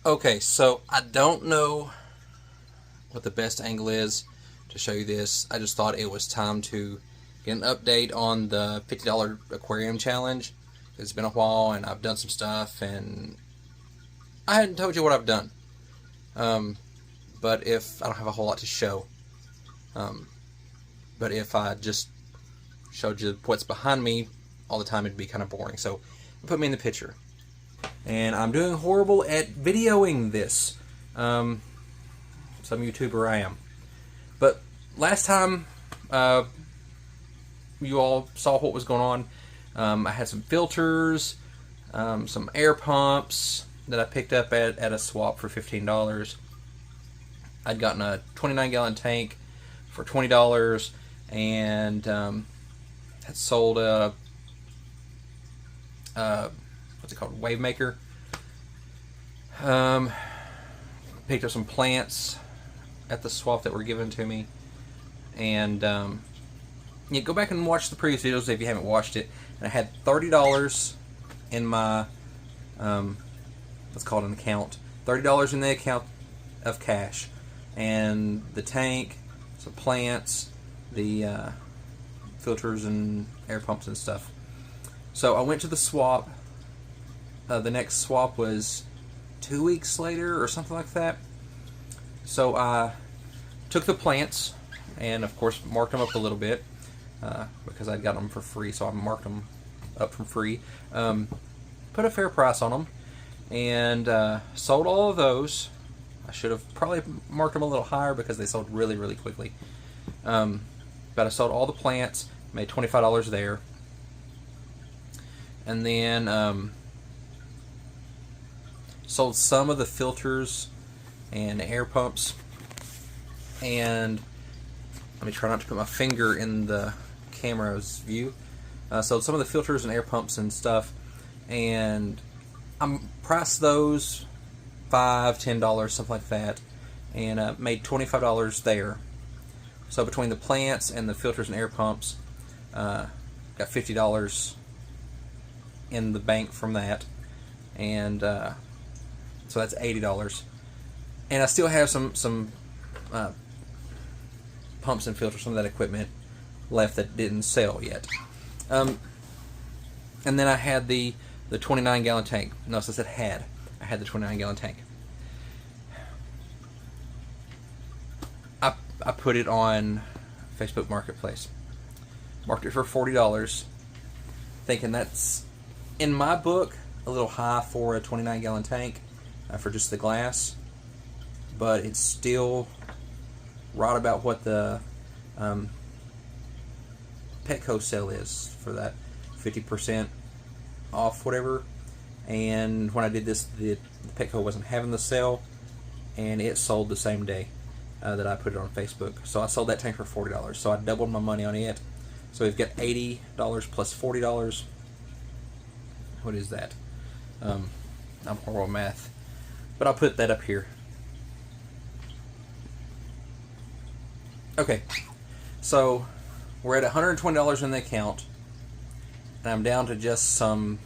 Okay, so I don't know what the best angle is to show you this. I just thought it was time to get an update on the $50 aquarium challenge. It's been a while and I've done some stuff and I hadn't told you what I've done. Um, but if I don't have a whole lot to show, um, but if I just showed you what's behind me all the time, it'd be kind of boring. So put me in the picture. And I'm doing horrible at videoing this. Some YouTuber I am. But last time you all saw what was going on, I had some filters, some air pumps that I picked up at a swap for $15. I'd gotten a 29-gallon tank for $20 and had sold a what's it called, wave maker. Picked up some plants at the swap that were given to me, and yeah, go back and watch the previous videos if you haven't watched it. And I had $30 in my let's call it an account. $30 in the account of cash, and the tank, some plants, the filters and air pumps and stuff. So I went to the swap. The next swap was 2 weeks later or something like that. So I took the plants and of course marked them up a little bit because I'd got them for free, so I marked them up for free. Put a fair price on them and sold all of those. I should have probably marked them a little higher because they sold really, really quickly. But I sold all the plants, made $25 there. And then sold some of the filters and air pumps. And let me try not to put my finger in the camera's view. Sold some of the filters and air pumps and stuff. And I priced those $5, $10, something like that. And made $25 there. So between the plants and the filters and air pumps, got $50 in the bank from that, and so that's $80. And I still have some pumps and filters, some of that equipment left that didn't sell yet. And then I had the 29-gallon tank. No, so I said had. I had the 29-gallon tank. I put it on Facebook Marketplace. Marked it for $40, thinking that's, in my book, a little high for a 29-gallon tank for just the glass, but it's still right about what the Petco sale is for that 50% off whatever. And when I did this, the Petco wasn't having the sale, and it sold the same day that I put it on Facebook. So I sold that tank for $40. So I doubled my money on it. So we've got $80 plus $40. What is that? I'm horrible at math, but I'll put that up here. Okay, so we're at $120 in the account, and I'm down to just some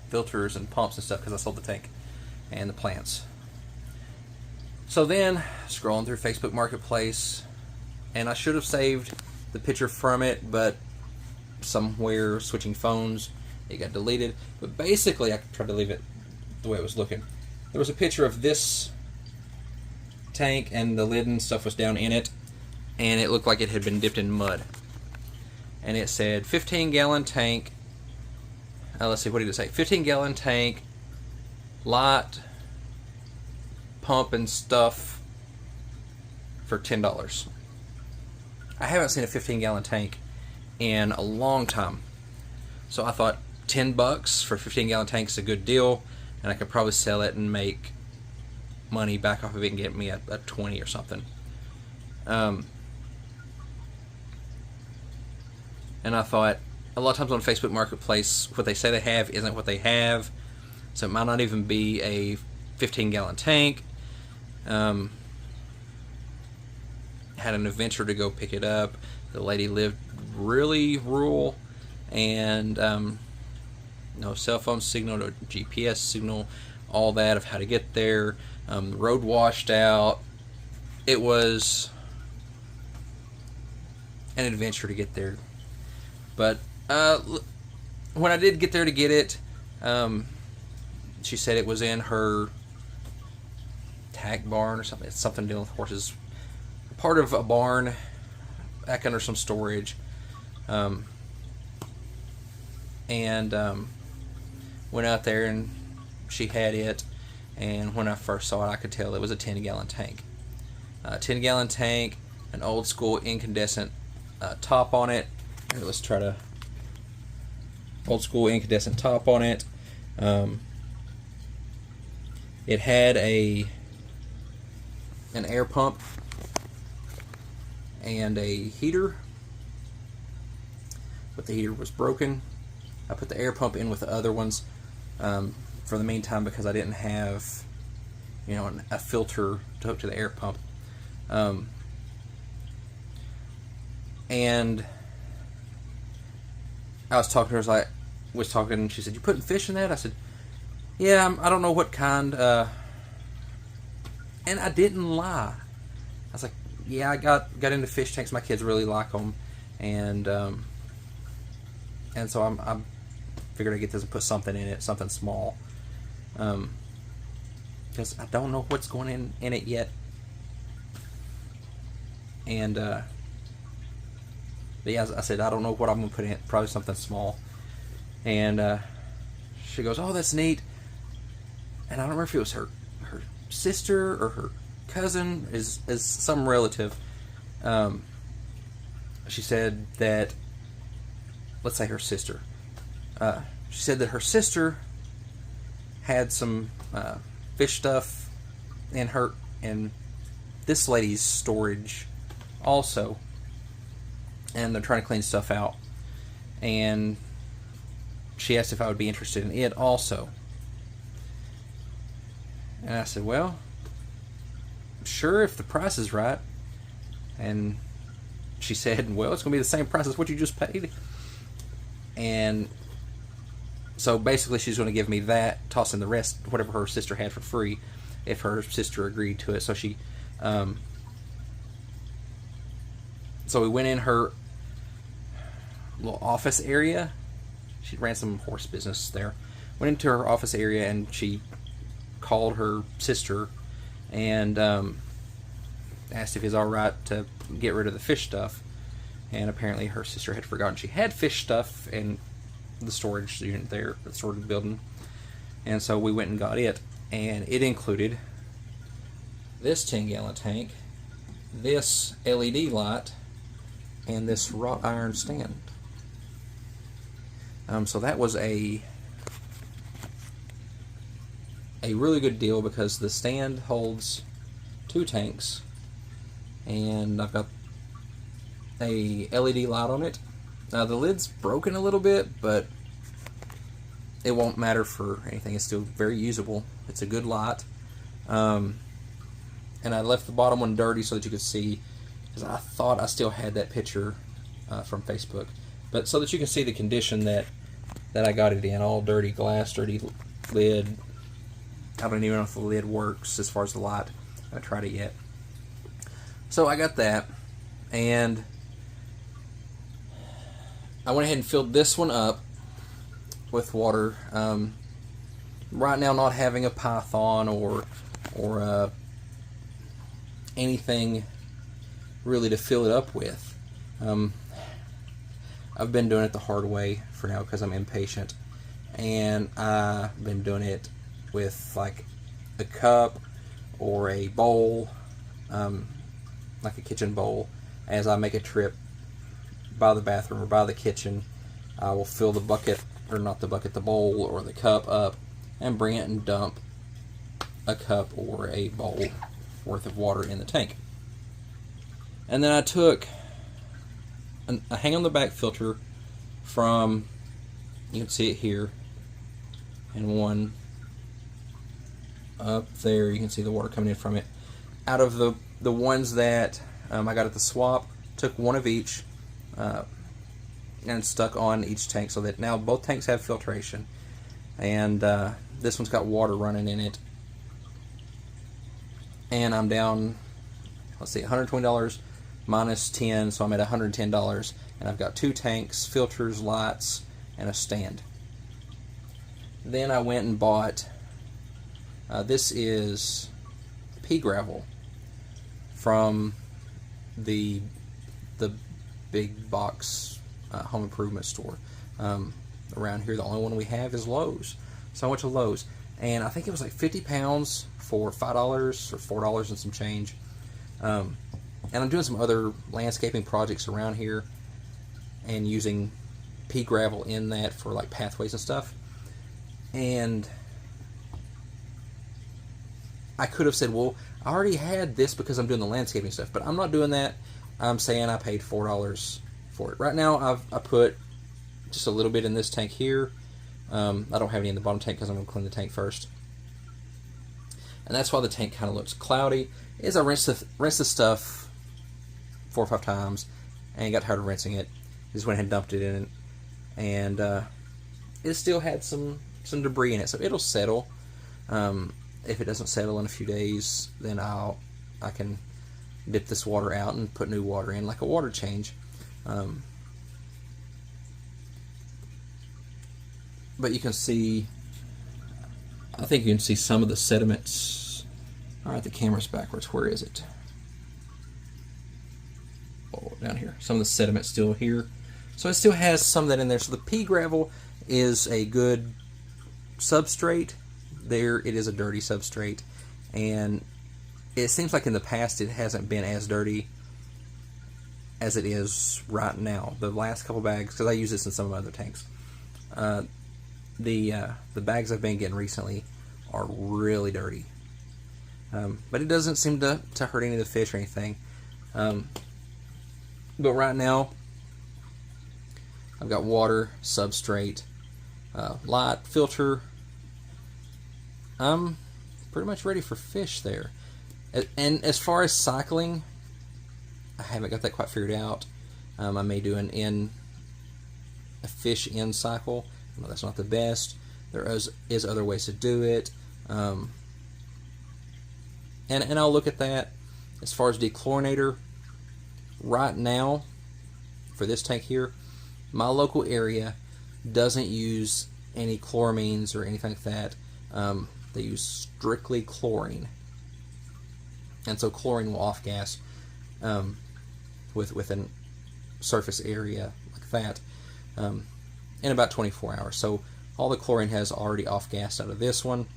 filters and pumps and stuff because I sold the tank and the plants. So then, scrolling through Facebook Marketplace, and I should have saved the picture from it, but somewhere switching phones, it got deleted. But basically, I tried to leave it the way it was looking. There was a picture of this tank, and the lid and stuff was down in it, and it looked like it had been dipped in mud. And it said 15-gallon tank. Let's see, what did it say? 15-gallon tank, light pump and stuff for $10. I haven't seen a 15-gallon tank in a long time, so I thought $10 for a 15-gallon tank is a good deal, and I could probably sell it and make money back off of it and get me a 20 or something. And I thought, a lot of times on Facebook Marketplace, what they say they have isn't what they have, so it might not even be a 15-gallon tank. Had an adventure to go pick it up. The lady lived really rural, and no cell phone signal, no GPS signal, all that, of how to get there. The road washed out. It was an adventure to get there. But when I did get there to get it, she said it was in her tack barn or something. It's something dealing with horses. Part of a barn back under some storage. Went out there and she had it. And when I first saw it, I could tell it was a 10-gallon tank. 10-gallon tank, an old school incandescent top on it. Here, let's try to... Old school incandescent top on it. It had an air pump and a heater, but the heater was broken. I put the air pump in with the other ones for the meantime because I didn't have, a filter to hook to the air pump. And I was talking to her, and she said, "You putting fish in that?" I said, "Yeah, I don't know what kind." And I didn't lie. I was like, "Yeah, I got into fish tanks. My kids really like them, and so I figured I'd get this and put something in it, something small, because I don't know what's going in it yet." And but yeah, I said, I don't know what I'm going to put in it. Probably something small. And she goes, "Oh, that's neat." And I don't remember if it was her sister or her cousin, is some relative. She said that, let's say her sister. She said that her sister had some fish stuff in this lady's storage also. And they're trying to clean stuff out. And she asked if I would be interested in it also. And I said, "Well, sure, if the price is right." And she said, "Well, it's going to be the same price as what you just paid." And so basically she's going to give me that, tossing the rest, whatever her sister had, for free, if her sister agreed to it. So so we went in her little office area. She ran some horse business there. Went into her office area and she called her sister and asked if it was all right to get rid of the fish stuff. And apparently her sister had forgotten she had fish stuff in the storage unit there, the storage building. And so we went and got it. And it included this 10-gallon tank, this LED light, and this wrought iron stand. So that was a really good deal because the stand holds 2 tanks, and I've got a LED light on it. Now the lid's broken a little bit, but it won't matter for anything. It's still very usable. It's a good light. And I left the bottom one dirty so that you could see, because I thought I still had that picture from Facebook, but so that you can see the condition that I got it in. All dirty glass, dirty lid. I don't even know if the lid works as far as the light. I haven't tried it yet. So I got that, and I went ahead and filled this one up with water. Right now, not having a python or anything really to fill it up with. I've been doing it the hard way for now because I'm impatient, and I've been doing it with like a cup or a bowl, like a kitchen bowl. As I make a trip by the bathroom or by the kitchen, I will fill the bucket, or not the bucket, the bowl or the cup up, and bring it and dump a cup or a bowl worth of water in the tank. And then I took a hang on the back filter from, you can see it here, and one up there, you can see the water coming in from it. Out of the ones that I got at the swap, took one of each and stuck on each tank, so that now both tanks have filtration. and this one's got water running in it. And I'm down, let's see, $120 minus 10, so I'm at $110. And I've got 2 tanks, filters, lights, and a stand. Then I went and bought, this is pea gravel from the big box home improvement store. Around here, the only one we have is Lowe's. So I went to Lowe's, and I think it was like 50 pounds for $5 or $4 and some change. And I'm doing some other landscaping projects around here and using pea gravel in that for like pathways and stuff. And I could have said, well, I already had this because I'm doing the landscaping stuff, but I'm not doing that. I'm saying I paid $4 for it. Right now, I put just a little bit in this tank here. I don't have any in the bottom tank because I'm going to clean the tank first. And that's why the tank kind of looks cloudy, is I rinsed the stuff 4 or 5 times and got tired of rinsing it. Just went ahead and dumped it in, and it still had some debris in it, so it'll settle. If it doesn't settle in a few days, then I can dip this water out and put new water in, like a water change. But you can see, I think you can see some of the sediments. Alright, the camera's backwards. Where is it? Oh, down here. Some of the sediment's still here. So it still has some of that in there. So the pea gravel is a good substrate. There, it is a dirty substrate. And it seems like in the past it hasn't been as dirty as it is right now. The last couple bags, because I use this in some of my other tanks, the bags I've been getting recently are really dirty. But it doesn't seem to hurt any of the fish or anything. But right now, I've got water, substrate, light, filter. I'm pretty much ready for fish there. And as far as cycling, I haven't got that quite figured out. I may do a fish in cycle. I know that's not the best. There is other ways to do it. And I'll look at that. As far as dechlorinator, right now, for this tank here, my local area doesn't use any chloramines or anything like that. They use strictly chlorine. And so chlorine will off-gas with a surface area like that in about 24 hours. So all the chlorine has already off-gassed out of this one,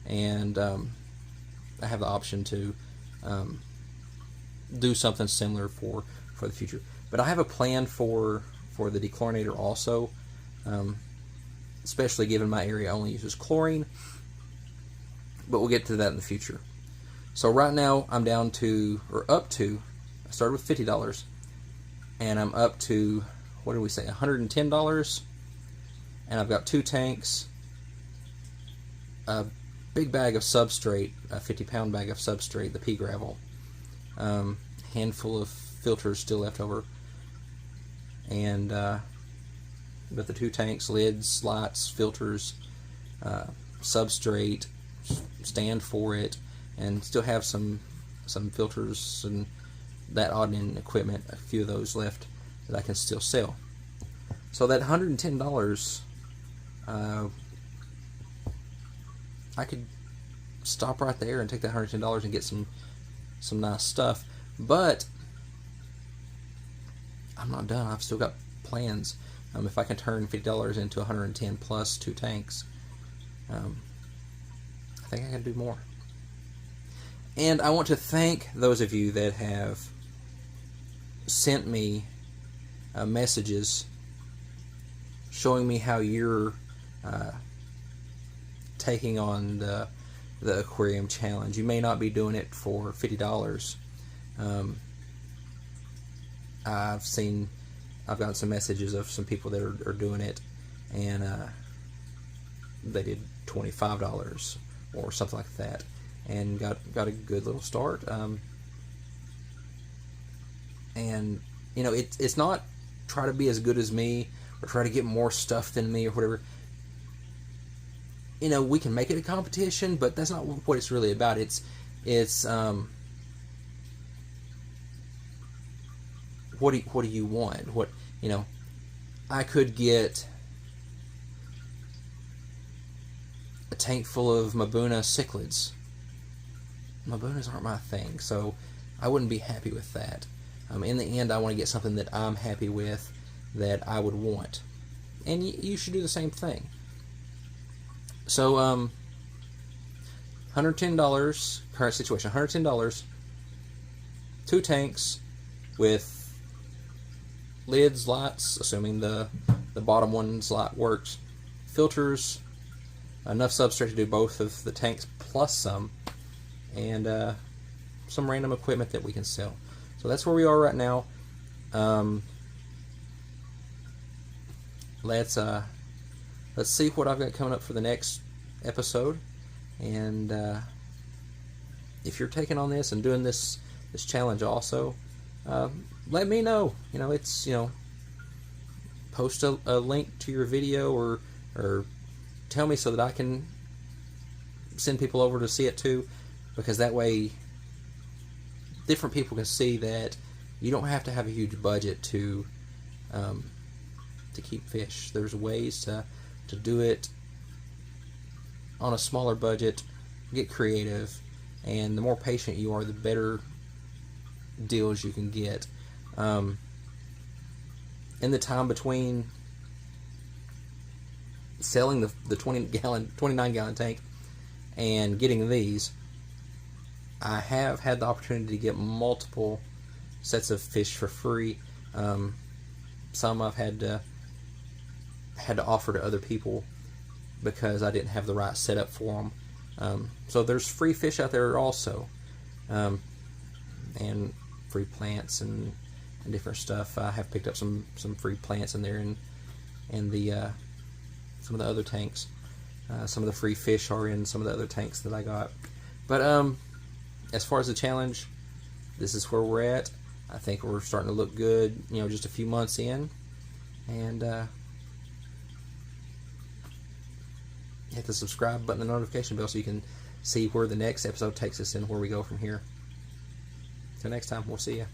and I have the option to do something similar for the future. But I have a plan for the dechlorinator also, especially given my area only uses chlorine. But we'll get to that in the future. So right now I'm down to, or up to, I started with $50, and I'm up to, what did we say, $110, and I've got 2 tanks, a big bag of substrate, a 50-pound bag of substrate, the pea gravel, handful of filters still left over, and with the 2 tanks, lids, lights, filters, substrate, stand for it, and still have some filters and that odd end equipment, a few of those left that I can still sell. So that $110, I could stop right there and take that $110 and get some nice stuff. But I'm not done. I've still got plans. If I can turn $50 into $110 plus 2 tanks, I think I can do more. And I want to thank those of you that have sent me messages showing me how you're taking on the aquarium challenge. You may not be doing it for $50. I've gotten some messages of some people that are doing it, and they did $25 or something like that, and got a good little start. And you know, it's not try to be as good as me or try to get more stuff than me or whatever. we can make it a competition, but that's not what it's really about. It's what do you want? What, I could get a tank full of Mabuna cichlids. Mabunas aren't my thing, so I wouldn't be happy with that. In the end, I want to get something that I'm happy with, that I would want. And you should do the same thing. So, $110, current situation, $110, 2 tanks with lids, lights, assuming the bottom one's light works, filters, enough substrate to do both of the tanks plus some, and some random equipment that we can sell. So that's where we are right now. Let's see what I've got coming up for the next episode, and if you're taking on this and doing this challenge also, let me know. It's post a link to your video, or tell me so that I can send people over to see it too, because that way different people can see that you don't have to have a huge budget to keep fish. There's ways to do it on a smaller budget, get creative, and the more patient you are, the better deals you can get. In the time between selling the 29-gallon tank and getting these, I have had the opportunity to get multiple sets of fish for free. Some I've had to offer to other people because I didn't have the right setup for them. So there's free fish out there also, and free plants and different stuff. I have picked up some free plants in there, and the some of the other tanks. Some of the free fish are in some of the other tanks that I got. But as far as the challenge, this is where we're at. I think we're starting to look good, just a few months in. And hit the subscribe button, the notification bell, so you can see where the next episode takes us and where we go from here. Till next time, we'll see you.